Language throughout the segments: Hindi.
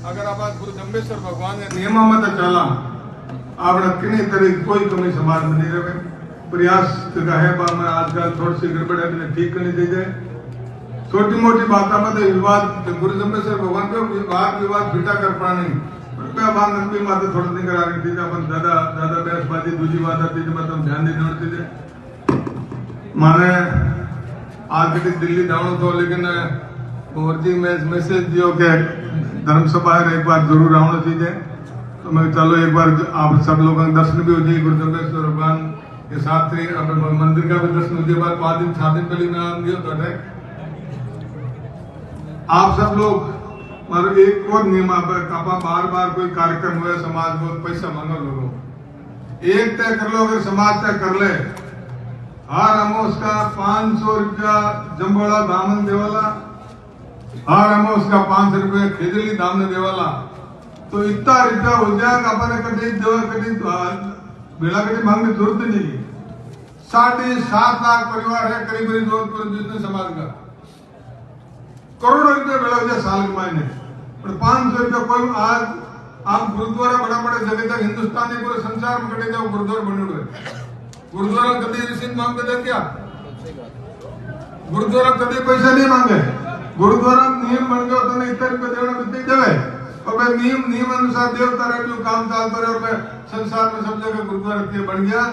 अगर आप गुरु जम्बेश्वर भगवान ने नियम में चला आपने किन्हीं तरह कोई कमी समाज में नहीं रहे। प्रयास है मैं आजकल थोड़ी सी गड़बड़ है ठीक करनी चाहिए। छोटी मोटी बातों में तो विवाद गुरु जम्बेश्वर भगवान को वाद विवाद फिटा कर पड़ा नहीं माता थोड़ा नहीं करा रही थी अपन ज्यादा ज्यादा बहसबाजी दूसरी बात आती थी मतलब ध्यान देने होती थी। माने आज के दिल्ली जाऊँ तो लेकिन और जी मैं मैसेज दियो के धर्म सभा एक बार जरूर आना चाहिए। तो मैं चलो एक बार आप सब लोगों का दर्शन भी हो जाए गुरु जम्बेश्वर भगवान के साथ ही अपने मंदिर का भी दर्शन हो जाए। बाद 5 दिन 7 दिन पहले मैं आम दियो तो आप सब लोग मतलब एक और नियम आपा बार बार कोई कार्यक्रम हुआ समाज को पैसा मांगो लोगों एक तय कर लो। अगर समाज तय कर ले हर अमोस का 500 रुपया जम्बोला दामन देवाला हर अमोस का 500 रुपया खेजली दामन देवाला तो इतना रुपया हो जाएगा अपने कभी देवा कभी बेला कभी मांगने जरूरत नहीं। 7.5 लाख परिवार है करीब करीब जोधपुर जितने समाज का करोड़ों रुपया बेला हो जाए साल के महीने। 500 रुपया कोई आज आप गुरुद्वारा बड़ा बड़ा जगह तक हिंदुस्तान पूरे संसार में कटे जाओ गुरुद्वारा बने हुए गुरुद्वारा कभी रिसीव मांगते थे क्या? गुरुद्वारा कभी पैसा नहीं मांगे। गुरुद्वारा नियम बन गया तो इतना रुपया देना कितने देवे और मैं नियम अनुसार देवता रहे काम चलता रहे और मैं संसार में सब जगह गुरुद्वारा बन गया।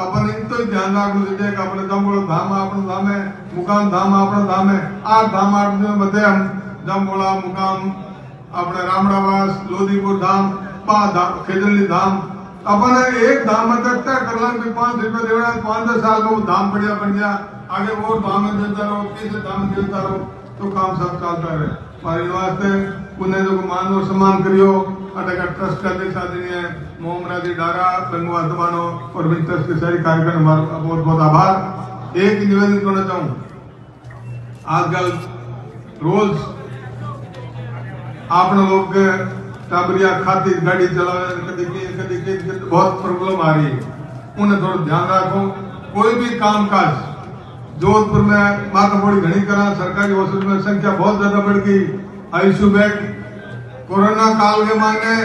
अपन इन तो ध्यान रखना चाहिए कि अपने जम्बोला धाम अपना धाम है मुकाम धाम अपना धाम है 8 धाम 8 मध्य हम जम्बोला मुकाम अपने रामड़ावास लोधीपुर धाम खेजली धाम अपन एक धाम में तय कर ला 5 रुपया देना 5-10 साल में वो धाम बढ़िया बन गया। आगे वो धाम में देता रहो किसी धाम में देता रहो तो काम सब चलता रहे। हमारे वास्ते उन्हें जो मान और सम्मान करियो अटका ट्रस्ट का देख साथी है मोहम्मद डारा गंगवा दबानो और भी ट्रस्ट के सारे कार्यक्रम बहुत बहुत आभार। एक निवेदन करना चाहूँ आजकल रोज आप लोग टाबरिया खाती गाड़ी चलावे कभी बहुत प्रॉब्लम आ रही है उन्हें थोड़ा ध्यान रखो। कोई भी काम काज जोधपुर में माता बोड़ी घनी करा सरकारी हॉस्पिटल में संख्या बहुत ज्यादा बढ़ गई। आईसीयू बेड कोरोना काल के मायने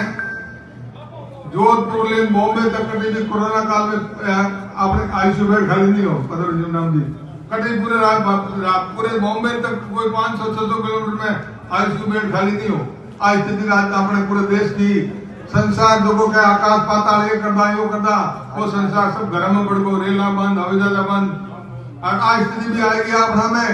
जोधपुर ले बॉम्बे तक कटी थी कोरोना काल में आपने आईसीयू बेड खाली नहीं हो पता नाम जी कटी पूरे बॉम्बे तक कोई 500-600 किलोमीटर में आईसीयू बेड खाली नहीं हो। आज स्थिति अपने पूरे देश की संसार जो क्या आकाश पाताल ये करता वो संसार सब घर में बढ़ गो रेला बंद हवाई जहाज बंद आज स्थिति भी आएगी आप हमें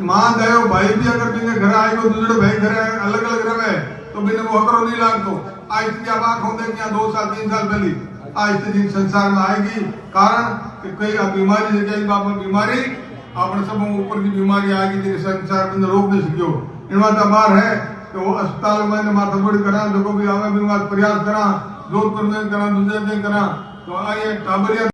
मां दयो भाई भी अगर बिने घर आएगो दूसरे भाई घर अलग अलग रहे तो बिने वो अकरो नहीं लागतो। आज स्थिति आप आंखों देख 2 साल 3 साल पहले आज स्थिति संसार में आएगी कारण कि कई बीमारी जगह बाप बीमारी अपने सब ऊपर की बीमारी आएगी जिन्हें संसार में रोक नहीं सको इनमें बार है तो अस्पताल में माथा बोड़ी करा जो भी आवे प्रयास करा जोधपुर में करा दूसरे में करा तो आइए टाबरिया